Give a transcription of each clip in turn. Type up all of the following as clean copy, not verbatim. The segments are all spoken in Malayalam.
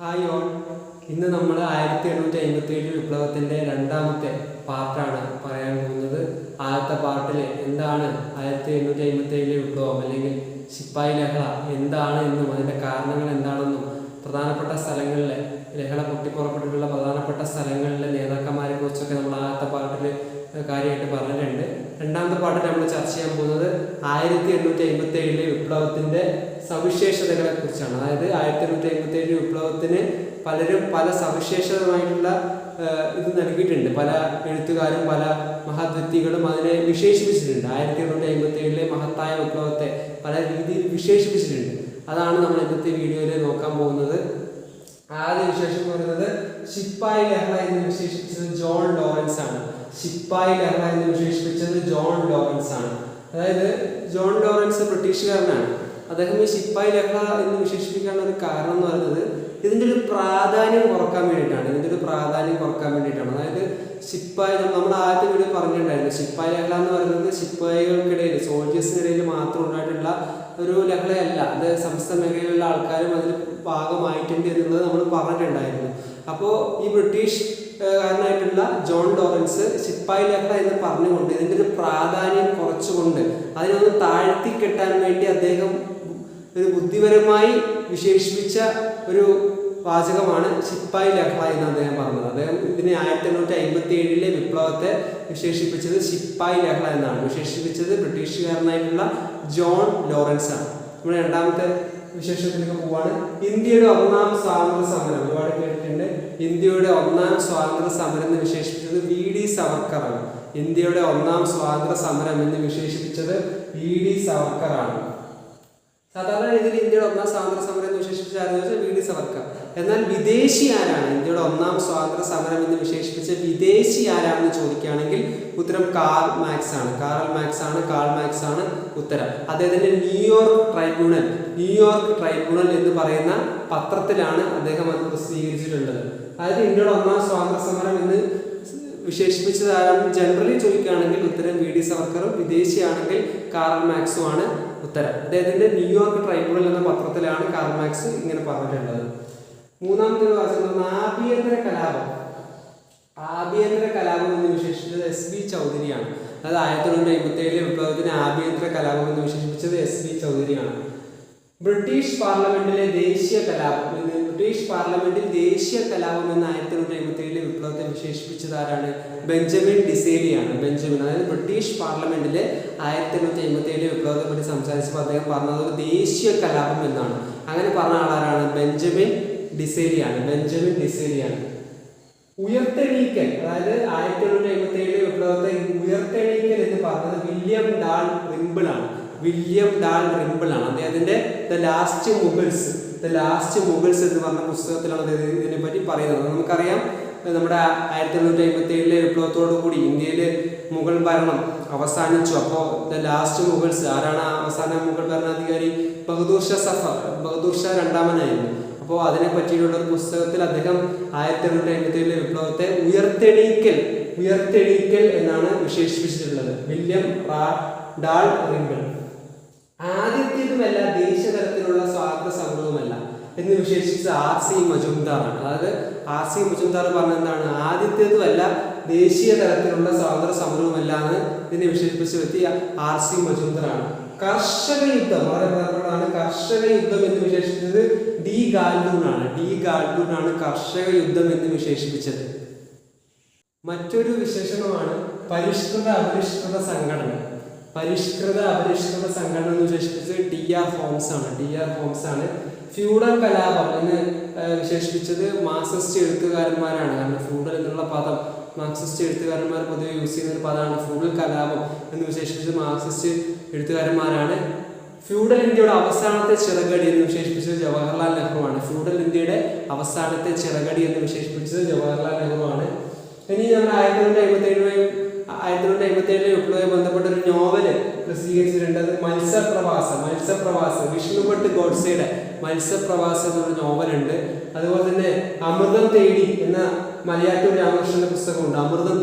Hi all. ഇന്ന് നമ്മൾ 1857 വിപ്ലവത്തിൻ്റെ രണ്ടാമത്തെ പാർട്ടാണ് പറയാൻ പോകുന്നത്. ആദ്യത്തെ പാർട്ടിൽ എന്താണ് 1857 വിപ്ലവം അല്ലെങ്കിൽ ശിപ്പായി ലഹള എന്താണ് എന്നും അതിൻ്റെ കാരണങ്ങൾ എന്താണെന്നും പ്രധാനപ്പെട്ട സ്ഥലങ്ങളിലെ ലഹള പൊട്ടിപ്പുറപ്പെട്ടിട്ടുള്ള പ്രധാനപ്പെട്ട സ്ഥലങ്ങളിലെ നേതാക്കന്മാരെ കുറിച്ചൊക്കെ നമ്മൾ ആദ്യത്തെ പാർട്ടിൽ കാര്യമായിട്ട് പറഞ്ഞിട്ടുണ്ട്. രണ്ടാമത്തെ പാർട്ടിൽ നമ്മൾ ചർച്ച ചെയ്യാൻ പോകുന്നത് 1857 വിപ്ലവത്തിൻ്റെ സവിശേഷതകളെ കുറിച്ചാണ്. അതായത് 1857 വിപ്ലവത്തിന് പലരും പല സവിശേഷതമായിട്ടുള്ള ഇത് നൽകിയിട്ടുണ്ട്. പല എഴുത്തുകാരും പല മഹത് വ്യക്തികളും അതിനെ വിശേഷിപ്പിച്ചിട്ടുണ്ട്. 1857 മഹത്തായ വിപ്ലവത്തെ പല രീതിയിൽ വിശേഷിപ്പിച്ചിട്ടുണ്ട്. അതാണ് നമ്മൾ ഇന്നത്തെ വീഡിയോയിൽ നോക്കാൻ പോകുന്നത്. ആദ്യ വിശേഷം എന്ന് പറയുന്നത് ശിപ്പായി ലഹള എന്ന് വിശേഷിപ്പിച്ചത് ജോൺ ലോറൻസ് ആണ്. ശിപ്പായി ലഹള എന്ന് വിശേഷിപ്പിച്ചത് ജോൺ ലോറൻസ് ആണ്. അതായത് ജോൺ ലോറൻസ് ബ്രിട്ടീഷുകാരനാണ്. അദ്ദേഹം ഈ ശിപ്പായി ലഹള എന്ന് വിശേഷിപ്പിക്കാനുള്ള ഒരു കാരണം എന്ന് പറയുന്നത് ഇതിൻ്റെ ഒരു പ്രാധാന്യം കുറക്കാൻ വേണ്ടിയിട്ടാണ്. അതായത് ശിപ്പായി നമ്മൾ ആദ്യത്തെ വീഡിയോ പറഞ്ഞിട്ടുണ്ടായിരുന്നു. ശിപ്പായി ലഹള എന്ന് പറയുന്നത് ശിപ്പായികൾക്കിടയിൽ സോൾജേഴ്സിനിടയിൽ മാത്രം ഉണ്ടായിട്ടുള്ള ഒരു ലഹളയല്ല. അത് സമസ്ത മേഖലയിലുള്ള ആൾക്കാരും അതിൽ ഭാഗമായിട്ടുണ്ട് എന്നുള്ളത് നമ്മൾ പറഞ്ഞിട്ടുണ്ടായിരുന്നു. അപ്പോൾ ഈ ബ്രിട്ടീഷ് കാരനായിട്ടുള്ള ജോൺ ലോറൻസ് ശിപ്പായി ലഹള എന്ന് പറഞ്ഞുകൊണ്ട് ഇതിൻ്റെ ഒരു പ്രാധാന്യം കുറച്ചുകൊണ്ട് അതിനൊന്ന് താഴ്ത്തിക്കെട്ടാൻ വേണ്ടി അദ്ദേഹം ഒരു ബുദ്ധിപരമായി വിശേഷിപ്പിച്ച ഒരു വാചകമാണ് ശിപ്പായി ലഹള എന്ന് അദ്ദേഹം പറഞ്ഞത്. അദ്ദേഹം ഇതിനെ 1857 വിപ്ലവത്തെ വിശേഷിപ്പിച്ചത് ശിപ്പായി ലഹള എന്നാണ്. വിശേഷിപ്പിച്ചത് ബ്രിട്ടീഷുകാരനായിട്ടുള്ള ജോൺ ലോറൻസ് ആണ്. നമ്മൾ രണ്ടാമത്തെ വിശേഷത്തിലേക്ക് പോവാണ്. ഇന്ത്യയുടെ ഒന്നാം സ്വാതന്ത്ര്യ സമരം ഒരുപാട് കേട്ടിട്ടുണ്ട്. ഇന്ത്യയുടെ ഒന്നാം സ്വാതന്ത്ര്യ സമരം എന്ന് വിശേഷിപ്പിച്ചത് വി.ഡി. സവർക്കറാണ്. ഇന്ത്യയുടെ ഒന്നാം സ്വാതന്ത്ര്യ സമരം എന്ന് വിശേഷിപ്പിച്ചത് വി.ഡി. സവർക്കറാണ്. സാധാരണ രീതിയിൽ ഇന്ത്യയുടെ ഒന്നാം സ്വാതന്ത്ര്യ സമരം എന്ന് വിശേഷിപ്പിച്ച ആരെന്ന് വി.ഡി. സവർക്കർ. എന്നാൽ വിദേശി ആരാണ്? ഇന്ത്യയുടെ ഒന്നാം സ്വാതന്ത്ര്യ സമരം എന്ന് വിശേഷിപ്പിച്ച വിദേശി ആരാണെന്ന് ചോദിക്കുകയാണെങ്കിൽ ഉത്തരം കാൾ മാക്സ് ആണ് ഉത്തരം. അദ്ദേഹത്തിന്റെ ന്യൂയോർക്ക് ട്രൈബ്യൂണൽ എന്ന് പറയുന്ന പത്രത്തിലാണ് അദ്ദേഹം അത് പ്രസിദ്ധീകരിച്ചിട്ടുള്ളത്. അതായത് ഇന്ത്യയുടെ ഒന്നാം സ്വാതന്ത്ര്യ സമരം എന്ന് വിശേഷിപ്പിച്ചത് ആരാണ് ജനറലി ചോദിക്കുകയാണെങ്കിൽ ഉത്തരം വി.ഡി. സവർക്കറും, വിദേശിയാണെങ്കിൽ കാറൽ മാക്സും ആണ് ഉത്തരം. അദ്ദേഹത്തിന്റെ ന്യൂയോർക്ക് ട്രൈബ്യൂണൽ എന്ന പത്രത്തിലാണ് കാറൽ മാക്സ് ഇങ്ങനെ പറഞ്ഞിട്ടുള്ളത്. മൂന്നാമത്തെ വാചകം ആഭ്യന്തര കലാപം എന്ന് വിശേഷിപ്പിച്ചത് എസ്.ബി. ചൗധരിയാണ്. അതായത് 1857 വിപ്ലവത്തിന് ആഭ്യന്തര കലാപം എന്ന് വിശേഷിപ്പിച്ചത് എസ്.ബി. ചൗധരിയാണ്. ബ്രിട്ടീഷ് പാർലമെന്റിൽ ദേശീയ കലാപം എന്ന് 1857 വിപ്ലവത്തെ വിശേഷിപ്പിച്ചത് ആരാണ്? ബെഞ്ചമിൻ ഡിസേലിയാണ്. അതായത് ബ്രിട്ടീഷ് പാർലമെന്റിലെ 1857 വിപ്ലവത്തെ പറ്റി സംസാരിച്ചപ്പോൾ അദ്ദേഹം പറഞ്ഞത് ഒരു ദേശീയ കലാപം എന്നാണ്. അങ്ങനെ പറഞ്ഞ ആളാരാണ്? ബെഞ്ചമിൻ ഡിസേലിയാണ്. ഉയർത്തെണീക്കൽ, അതായത് 1857 വിപ്ലവത്തെ ഉയർത്തെണീക്കൽ എന്ന് പറഞ്ഞത് വില്യം ഡാൾ റിംബിൾ ആണ്. അദ്ദേഹത്തിന്റെ ദ ലാസ്റ്റ് മുഗൾസ് എന്ന് പറഞ്ഞ പുസ്തകത്തിലാണ് ഇതിനെ പറ്റി പറയുന്നത്. നമുക്കറിയാം, നമ്മുടെ 1857 വിപ്ലവത്തോടു കൂടി ഇന്ത്യയിൽ മുഗൾ ഭരണം അവസാനിച്ചു. അപ്പോൾ ദ ലാസ്റ്റ് മുഗൾസ് ആരാണ്? അവസാന മുഗൾ ഭരണാധികാരി ബഹദൂർ ഷാ രണ്ടാമനായിരുന്നു. അപ്പോൾ അതിനെ പറ്റിയിട്ടുള്ള ഒരു പുസ്തകത്തിൽ അദ്ദേഹം 1857 വിപ്ലവത്തെ ഉയർത്തെണീക്കൽ എന്നാണ് വിശേഷിപ്പിച്ചിട്ടുള്ളത്. വില്യം ഡാൾ റിംബിൾ. ആദ്യത്തേതുമല്ല, ദേശീയ തലത്തിലുള്ള സ്വാതന്ത്ര്യ സമരവുമല്ല എന്ന് വിശേഷിപ്പിച്ച R.C. മജുംദാറാണ്. അതായത് R.C. മജുംദാർ പറഞ്ഞെന്താണ്? ആദ്യത്തേതുമല്ല, ദേശീയ തലത്തിലുള്ള സ്വാതന്ത്ര്യ സമരവുമല്ല എന്ന് ഇതിനെ വിശേഷിപ്പിച്ച വ്യക്തി R.C. മജുംദാറാണ്. കർഷക യുദ്ധം വളരെ പ്രധാനപ്പെട്ടതാണ്. കർഷക യുദ്ധം എന്ന് വിശേഷിപ്പിച്ചത് ഡി ഗാൽഡൂൺ ആണ് കർഷക യുദ്ധം എന്ന് വിശേഷിപ്പിച്ചത്. മറ്റൊരു വിശേഷണമാണ് പരിഷ്കൃത അപരിഷ്കൃത സംഘടന എന്ന് വിശേഷിപ്പിച്ചത് D.R. ഹോംസ് ആണ്. ഫ്യൂഡൽ കലാപം എന്ന് വിശേഷിപ്പിച്ചത് മാർക്സിസ്റ്റ് എഴുത്തുകാരന്മാരാണ്. കാരണം ഫ്യൂഡൽ എന്നുള്ള പദം മാർക്സിസ്റ്റ് എഴുത്തുകാരന്മാർ പൊതുവെ യൂസ് ചെയ്യുന്ന ഒരു പദമാണ്. ഫ്യൂഡൽ കലാപം എന്ന് വിശേഷിപ്പിച്ചത് മാർക്സിസ്റ്റ് എഴുത്തുകാരന്മാരാണ്. ഫ്യൂഡൽ ഇന്ത്യയുടെ അവസാനത്തെ ചിറകടി എന്ന് വിശേഷിപ്പിച്ചത് ജവഹർലാൽ നെഹ്റുവാണ്. ഇനി നമ്മൾ 1857 വിപ്ലവവുമായി ബന്ധപ്പെട്ട ഒരു നോവല് പ്രസിദ്ധീകരിച്ചിട്ടുണ്ട്. അത് മത്സ്യപ്രവാസം വിഷ്ണുഭട്ട് ഗോഡ്സെയുടെ മത്സ്യപ്രവാസം എന്നൊരു നോവലുണ്ട്. അതുപോലെ തന്നെ അമൃതം തേടി എന്ന മലയാറ്റൂർ രാമകൃഷ്ണന്റെ പുസ്തകമുണ്ട്. അമൃതം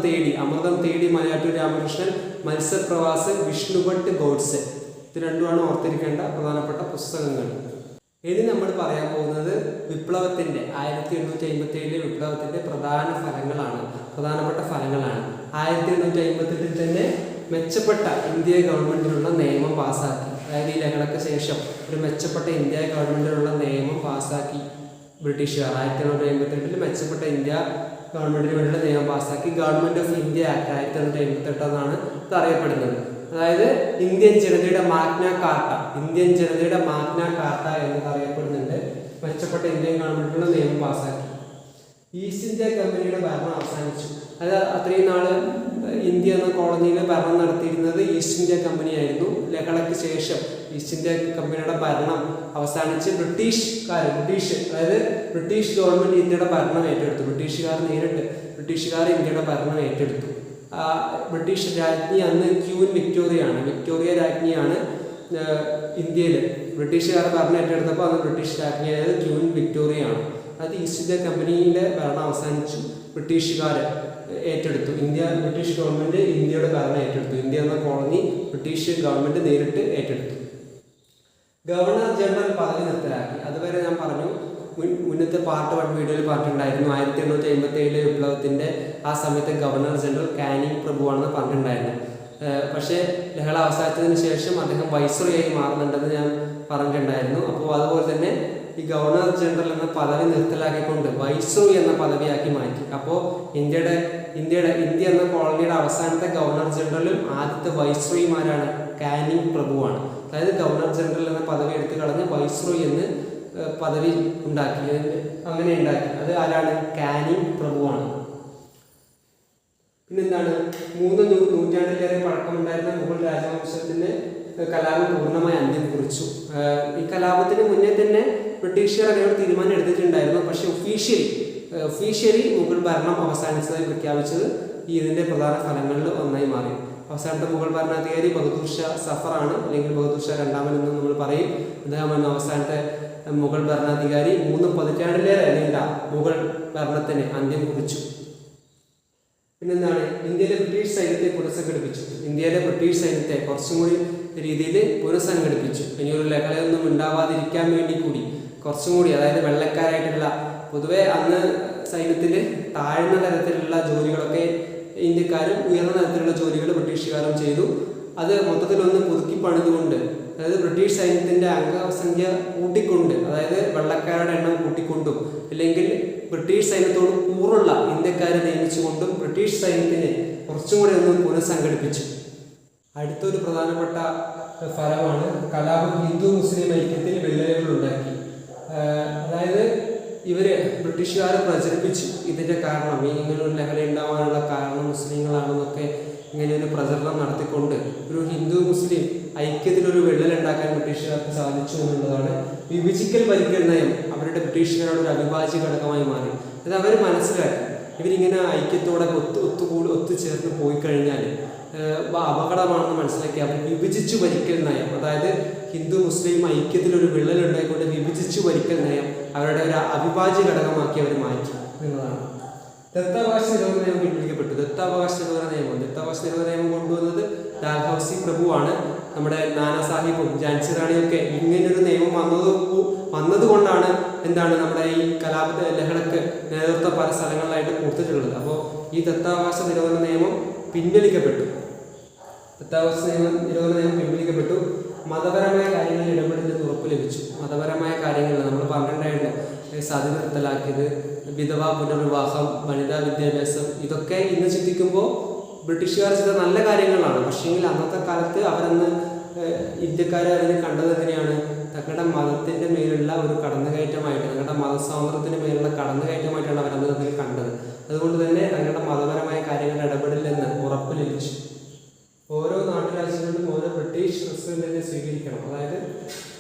തേടി മലയാറ്റൂർ രാമകൃഷ്ണൻ, മത്സ്യപ്രവാസം വിഷ്ണുഭട്ട് ഗോഡ്സെ. ഇത് രണ്ടുമാണ് ഓർത്തിരിക്കേണ്ട പ്രധാനപ്പെട്ട പുസ്തകങ്ങൾ. ഇനി നമ്മൾ പറയാൻ പോകുന്നത് വിപ്ലവത്തിൻ്റെ 1857 വിപ്ലവത്തിൻ്റെ പ്രധാനപ്പെട്ട ഫലങ്ങളാണ്. 1858 തന്നെ മെച്ചപ്പെട്ട ഇന്ത്യ ഗവൺമെൻറ്റിനുള്ള നിയമം പാസ്സാക്കി. അതായത് ഈ ലഹളയ്ക്ക് ശേഷം ഒരു മെച്ചപ്പെട്ട ഇന്ത്യ ഗവൺമെൻറ്റിനുള്ള നിയമം പാസ്സാക്കി ബ്രിട്ടീഷുകാർ. 1858 മെച്ചപ്പെട്ട ഇന്ത്യ ഗവൺമെൻറ്റിന് വേണ്ടിയുള്ള നിയമം പാസ്സാക്കി. ഗവൺമെൻറ് ഓഫ് ഇന്ത്യ ആക്ട് 1858 എന്നാണ് ഇത് അറിയപ്പെടുന്നത്. അതായത് ഇന്ത്യൻ ജനതയുടെ മാഗ്ന കാർട്ട എന്ന് അറിയപ്പെടുന്നുണ്ട്. മെച്ചപ്പെട്ട ഇന്ത്യൻ ഗവൺമെൻറ്റിനുള്ള നിയമം പാസ്സാക്കി. ഈസ്റ്റ് ഇന്ത്യ കമ്പനിയുടെ ഭരണം അവസാനിച്ചു. അത് അത്രയും നാൾ ഇന്ത്യ എന്ന കോളനിയിൽ ഭരണം നടത്തിയിരുന്നത് ഈസ്റ്റ് ഇന്ത്യ കമ്പനി ആയിരുന്നു. ലഹളയ്ക്ക് ശേഷം ഈസ്റ്റ് ഇന്ത്യ കമ്പനിയുടെ ഭരണം അവസാനിച്ച് ബ്രിട്ടീഷ് ഗവൺമെൻറ് ഇന്ത്യയുടെ ഭരണം ഏറ്റെടുത്തു. ബ്രിട്ടീഷുകാർ ഇന്ത്യയുടെ ഭരണം ഏറ്റെടുത്തു. ബ്രിട്ടീഷ് രാജ്ഞി അന്ന് ക്യൂൻ വിക്ടോറിയ രാജ്ഞിയാണ് ഇന്ത്യയിൽ. ബ്രിട്ടീഷുകാർ ഭരണം ഏറ്റെടുത്തപ്പോൾ അന്ന് ബ്രിട്ടീഷ് രാജ്ഞിയായത് ക്യൂൻ വിക്ടോറിയയാണ്. അത് ഈസ്റ്റ് ഇന്ത്യ കമ്പനിയുടെ ഭരണം അവസാനിച്ചു. ബ്രിട്ടീഷുകാർ ഏറ്റെടുത്തു. ബ്രിട്ടീഷ് ഗവൺമെൻറ് ഇന്ത്യയുടെ ഭരണം ഏറ്റെടുത്തു. ഇന്ത്യ എന്ന കോളനി ബ്രിട്ടീഷ് ഗവൺമെൻറ് നേരിട്ട് ഏറ്റെടുത്തു. ഗവർണർ ജനറൽ പദവി നിർത്തലാക്കി. അതുവരെ ഞാൻ പറഞ്ഞു, മുന്നത്തെ പാർട്ട് 1 വീഡിയോയിൽ പറഞ്ഞിട്ടുണ്ടായിരുന്നു 1857 വിപ്ലവത്തിൻ്റെ ആ സമയത്ത് ഗവർണർ ജനറൽ കാനിങ് പ്രഭുവാണെന്ന് പറഞ്ഞിട്ടുണ്ടായിരുന്നു. പക്ഷേ ലഹള അവസാനിച്ചതിന് ശേഷം അദ്ദേഹം വൈസ്രോയായി മാറുന്നുണ്ടെന്ന് ഞാൻ പറഞ്ഞിട്ടുണ്ടായിരുന്നു. അപ്പോൾ അതുപോലെ തന്നെ ഈ ഗവർണർ ജനറൽ എന്ന പദവി നിർത്തലാക്കിക്കൊണ്ട് വൈസ്രോയി എന്ന പദവിയാക്കി മാറ്റി. അപ്പോൾ ഇന്ത്യ എന്ന കോളനിയുടെ അവസാനത്തെ ഗവർണർ ജനറലും ആദ്യത്തെ വൈസ്രോയിമാരാണ് കാനിങ് പ്രഭുവാണ്. അതായത് ഗവർണർ ജനറൽ എന്ന പദവി എടുത്തു കളഞ്ഞ് വൈസ്രോയി എന്ന് പദവി ഉണ്ടാക്കി. അത് ആരാണ്? കാനിങ് പ്രഭുവാണ്. പിന്നെന്താണ്? 3 നൂറ്റാണ്ടിലേറെ പഴക്കമുണ്ടായിരുന്ന മുഗൾ രാജവംശത്തിന് കലാപം പൂർണ്ണമായി അന്ത്യം കുറിച്ചു. ഈ കലാപത്തിന് മുന്നേ തന്നെ ബ്രിട്ടീഷുകാർ അതിനോട് തീരുമാനം എടുത്തിട്ടുണ്ടായിരുന്നു. പക്ഷേ ഒഫീഷ്യലി മുഗൾ ഭരണം അവസാനിച്ചതായി പ്രഖ്യാപിച്ചത് ഇതിൻ്റെ പ്രധാന ഫലങ്ങളിൽ ഒന്നായി മാറി. അവസാനത്തെ മുഗൾ ഭരണാധികാരി ബഹദൂർ ഷാ സഫറാണ്, അല്ലെങ്കിൽ ബഹദൂർ ഷാ രണ്ടാമൻ എന്ന് നമ്മൾ പറയും. അദ്ദേഹമാണ് അവസാനത്തെ മുഗൾ ഭരണാധികാരി. 3 പതിറ്റാണ്ടിലേറെ നീണ്ട മുഗൾ ഭരണത്തിന് അന്ത്യം കുറിച്ചു. പിന്നെന്താണ്? ഇന്ത്യയിലെ ബ്രിട്ടീഷ് സൈന്യത്തെ കുറച്ചും കൂടി രീതിയിൽ പുനഃസംഘടിപ്പിച്ചു. ഇനിയൊരു ലഹളയൊന്നും ഉണ്ടാവാതിരിക്കാൻ വേണ്ടി കൂടി കുറച്ചും കൂടി, അതായത് വെള്ളക്കാരായിട്ടുള്ള, പൊതുവെ അന്ന് സൈന്യത്തിൽ താഴ്ന്ന തരത്തിലുള്ള ജോലികളൊക്കെ ഇന്ത്യക്കാരും ഉയർന്ന തരത്തിലുള്ള ജോലികൾ ബ്രിട്ടീഷുകാരും ചെയ്തു. അത് മൊത്തത്തിലൊന്ന് പുതുക്കി പണിതുകൊണ്ട്, അതായത് ബ്രിട്ടീഷ് സൈന്യത്തിൻ്റെ അംഗസംഖ്യ കൂട്ടിക്കൊണ്ട്, അതായത് വെള്ളക്കാരുടെ എണ്ണം കൂട്ടിക്കൊണ്ടും അല്ലെങ്കിൽ ബ്രിട്ടീഷ് സൈന്യത്തോട് കൂറുള്ള ഇന്ത്യക്കാരെ നിയമിച്ചുകൊണ്ടും ബ്രിട്ടീഷ് സൈന്യത്തിനെ കുറച്ചും കൂടി ഒന്ന് പുനഃസംഘടിപ്പിച്ചു. അടുത്തൊരു പ്രധാനപ്പെട്ട ഫലമാണ് കലാപം ഹിന്ദു മുസ്ലിം ഐക്യത്തിൽ വിള്ളലുകൾ ഉണ്ടാക്കി. അതായത് ബ്രിട്ടീഷുകാർ പ്രചരിപ്പിച്ചു ഇതിൻ്റെ കാരണം, ഇങ്ങനൊരു ലഹള ഉണ്ടാവാനുള്ള കാരണം മുസ്ലിങ്ങളാണെന്നൊക്കെ ഇങ്ങനെയൊരു പ്രചരണം നടത്തിക്കൊണ്ട് ഒരു ഹിന്ദു മുസ്ലിം ഐക്യത്തിലൊരു വിള്ളലുണ്ടാക്കാൻ ബ്രിട്ടീഷുകാർക്ക് സാധിച്ചു എന്നുള്ളതാണ്. വിഭജിക്കൽ ഭരിക്കൽ നയം ബ്രിട്ടീഷുകാരുടെ ഒരു അവിഭാജ്യ ഘടകമായി മാറി. അത് അവർ മനസ്സിലാക്കി, ഇവരിങ്ങനെ ഐക്യത്തോടെ ഒത്തുചേർന്ന് പോയി കഴിഞ്ഞാൽ അപകടമാണെന്ന് മനസ്സിലാക്കി അവർ വിഭജിച്ചു ഭരിക്കൽ നയം, അതായത് ഹിന്ദു മുസ്ലിം ഐക്യത്തിലൊരു വിള്ളലുണ്ടായിക്കൊണ്ട് വിഭജിച്ചു ഭരിക്കൽ നയം അവരുടെ ഒരു അവിഭാജ്യ ഘടകമാക്കി അവർ മാറ്റി എന്നുള്ളതാണ്. ദത്താവകാശ നിരോധന നിയമം പിൻവലിക്കപ്പെട്ടു. ദത്താവകാശ നിരോധന നിയമം കൊണ്ടുവന്നത് ഡാൽഹൌസി പ്രഭുവാണ്. നമ്മുടെ നാനാ സാഹിബും ഝാൻസി റാണിയൊക്കെ ഇങ്ങനൊരു നിയമം വന്നതുകൊണ്ടാണ് നമ്മുടെ ഈ ലഹളക്ക് നേതൃത്വം പല സ്ഥലങ്ങളിലായിട്ട് കൊടുത്തിട്ടുള്ളത്. അപ്പോൾ ഈ ദത്താവകാശ നിരോധന നിയമം പിൻവലിക്കപ്പെട്ടു. മതപരമായ കാര്യങ്ങളിൽ ഇടപെടലിന് ഉറപ്പ് ലഭിച്ചു. മതപരമായ കാര്യങ്ങളിൽ നമ്മൾ പറഞ്ഞിട്ടുണ്ടായിരുന്നു, സതി നിർത്തലാക്കിയത്, വിധവാ പുനർവിവാഹം, വനിതാ വിദ്യാഭ്യാസം, ഇതൊക്കെ ഇന്ന് ചിന്തിക്കുമ്പോൾ ബ്രിട്ടീഷുകാർ ചെയ്ത നല്ല കാര്യങ്ങളാണ്. പക്ഷേങ്കിൽ അന്നത്തെ കാലത്ത് അവരന്ന് ഇന്ത്യക്കാരെ അതിനെ കണ്ടത് എങ്ങനെയാണ്? തങ്ങളുടെ മതത്തിൻ്റെ മേലുള്ള ഒരു കടന്നുകയറ്റമായിട്ട്, തങ്ങളുടെ മതസ്വാതന്ത്ര്യത്തിന് മേലുള്ള കടന്നുകയറ്റമായിട്ടാണ് അവരന്ന് അതിൽ കണ്ടത്. അതുകൊണ്ട് തന്നെ തങ്ങളുടെ മതപരമായ കാര്യങ്ങളുടെ ഇടപെടലില്ലെന്ന് ഉറപ്പ് ലഭിച്ചു. ഓരോ നാട്ടുരാജ്യങ്ങളിലും ഓരോ ബ്രിട്ടീഷ് പ്രസിഡന്റിനെ സ്വീകരിക്കണം. അതായത്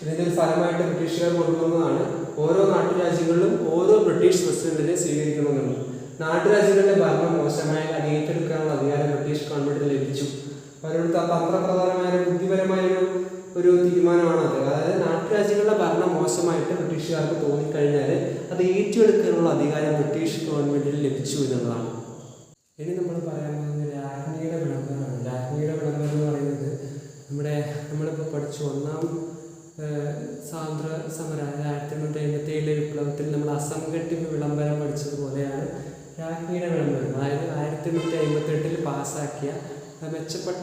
ഇതിൻ്റെ ഒരു ഫലമായിട്ട് ബ്രിട്ടീഷുകാർ കൊണ്ടുവന്നതാണ് ഓരോ നാട്ടുരാജ്യങ്ങളിലും ഓരോ ബ്രിട്ടീഷ് പ്രസിഡന്റിനെ സ്വീകരിക്കണമെന്നുള്ളത്. നാട്ടുരാജ്യങ്ങളുടെ ഭരണം മോശമായ അത് ഏറ്റെടുക്കാനുള്ള അധികാരം ബ്രിട്ടീഷ് ഗവൺമെന്റിന് ലഭിച്ചു. അവരുടെ തന്ത്രപ്രധാനമായ ബുദ്ധിപരമായ ഒരു തീരുമാനമാണത്. അതായത് നാട്ടുരാജ്യങ്ങളുടെ ഭരണം മോശമായിട്ട് ബ്രിട്ടീഷുകാർക്ക് തോന്നിക്കഴിഞ്ഞാൽ അത് ഏറ്റെടുക്കാനുള്ള അധികാരം ബ്രിട്ടീഷ് ഗവൺമെന്റിന് ലഭിച്ചു എന്നുള്ളതാണ്. ഇനി നമ്മൾ പറയാൻ പോകുന്നത് രാജ്ഞിയുടെ വിളംബരമാണ്. രാജ്ഞിയുടെ വിളംബരം എന്ന് പറയുന്നത് നമ്മളിപ്പോൾ പഠിച്ചു 1ാം സ്വാതന്ത്ര്യ സമരം 1857 വിപ്ലവത്തിൽ നമ്മൾ അസംഘടിത വിളംബരം പഠിച്ചതുപോലെയാണ് രാജ്ഞിയുടെ വിളംബരം. അതായത് 1858 പാസ്സാക്കിയ മെച്ചപ്പെട്ട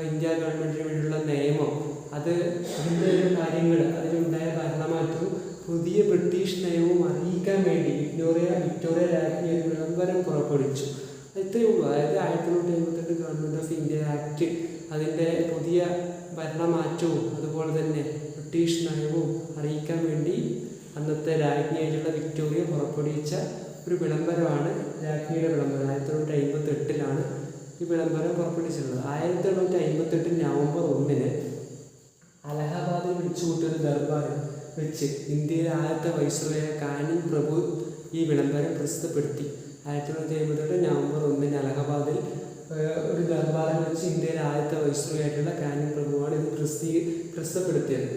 ഇന്ത്യ ഗവൺമെൻറ്റിന് വേണ്ടിയുള്ള നിയമം, അതിൻ്റെ കാര്യങ്ങൾ, അതിലുണ്ടായ ഭരണമാറ്റവും പുതിയ ബ്രിട്ടീഷ് നയവും അറിയിക്കാൻ വേണ്ടി വിക്ടോറിയ രാജ്ഞി ഒരു വിളംബരം പുറപ്പെടുവിച്ചു. ഇത്രയേ ഉള്ളൂ. അതായത് 1858 ഗവൺമെൻറ് ഓഫ് ഇന്ത്യ ആക്ട്, അതിൻ്റെ പുതിയ ഭരണമാറ്റവും അതുപോലെ തന്നെ ബ്രിട്ടീഷ് നയവും അറിയിക്കാൻ വേണ്ടി അന്നത്തെ രാജ്ഞിയായിട്ടുള്ള വിക്ടോറിയ പുറപ്പെടുവിച്ച ഒരു വിളംബരമാണ് രാജ്ഞിയുടെ വിളംബരം. 1858 ഈ വിളംബരം പുറപ്പെടുവിച്ചിട്ടുള്ളത്. 1858 നവംബർ 1 അലഹബാദിൽ വിളിച്ചുകൂട്ടിയൊരു ദർബാറിൽ വെച്ച് ഇന്ത്യയിലെ ആദ്യത്തെ വൈസ്രോയായ കാനിങ് പ്രഭു ഈ വിളംബരം പ്രസിദ്ധപ്പെടുത്തി. 1857 നവംബർ 1 അലഹബാദിൽ ഒരു ദർബാറിൽ വെച്ച് ഇന്ത്യയിലെ ആദ്യത്തെ വൈസ്രോയായിട്ടുള്ള കാനിങ് പ്രഭുവാണ് ഇത് പ്രസിദ്ധപ്പെടുത്തിയത്.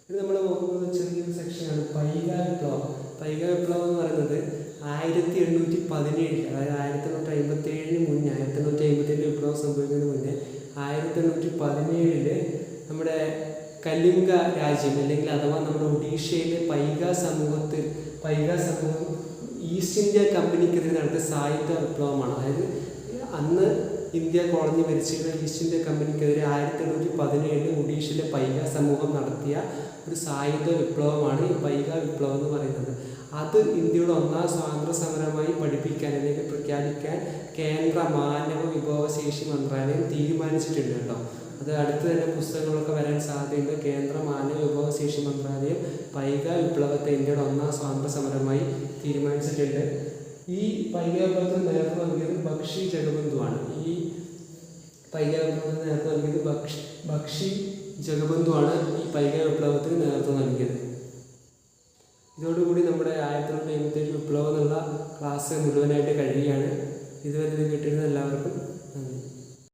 ഇത് നമ്മൾ നോക്കുന്നത് ചെറിയൊരു സെക്ഷനാണ് പൈക വിപ്ലവം. പൈക വിപ്ലവം എന്ന് പറയുന്നത് 1817, അതായത് 1857 മുന്നേ, 1857 വിപ്ലവം സംഭവിക്കുന്നതിന് മുന്നേ 1817 നമ്മുടെ കലിംഗ രാജ്യം, അല്ലെങ്കിൽ അഥവാ നമ്മുടെ ഒഡീഷയിലെ പൈക സമൂഹം ഈസ്റ്റ് ഇന്ത്യ കമ്പനിക്കെതിരെ നടത്തിയ സായുധ വിപ്ലവമാണ്. അതായത് അന്ന് ഇന്ത്യ കോളനി ഭരിച്ചിരുന്ന ഈസ്റ്റ് ഇന്ത്യ കമ്പനിക്കെതിരെ 1817 ഒഡീഷയിലെ പൈക സമൂഹം നടത്തിയ ഒരു സായുധ വിപ്ലവമാണ് ഈ പൈക വിപ്ലവം എന്ന് പറയുന്നത്. അത് ഇന്ത്യയുടെ ഒന്നാം സ്വാതന്ത്ര്യ സമരമായി പഠിപ്പിക്കാൻ അല്ലെങ്കിൽ പ്രഖ്യാപിക്കാൻ കേന്ദ്ര മാനവ വിഭവശേഷി മന്ത്രാലയം തീരുമാനിച്ചിട്ടുണ്ട് കേട്ടോ. അത് അടുത്ത് തന്നെ പുസ്തകങ്ങളൊക്കെ വരാൻ സാധ്യതയുണ്ട്. കേന്ദ്ര മാനവ വിഭവശേഷി മന്ത്രാലയം പൈക വിപ്ലവത്തെ ഇന്ത്യയുടെ ഒന്നാം സ്വാതന്ത്ര്യ സമരമായി തീരുമാനിച്ചിട്ടുണ്ട്. ഈ പൈക വിപ്ലവത്തിന് നേതൃത്വം നൽകിയത് ബക്ഷി ജഗബന്ധുവാണ്. ഈ പൈക വിപ്ലവത്തിന് നേതൃത്വം നൽകിയത് ബക്ഷി ജഗബന്ധുവാണ് ഈ പൈക വിപ്ലവത്തിന് നേതൃത്വം നൽകിയത്. ഇതോടുകൂടി നമ്മുടെ 1857 വിപ്ലവം എന്നുള്ള ക്ലാസ് മുഴുവനായിട്ട് കഴിയുകയാണ്. ഇതുവരെ ഇത് കിട്ടിയിരുന്ന എല്ലാവർക്കും നന്ദി.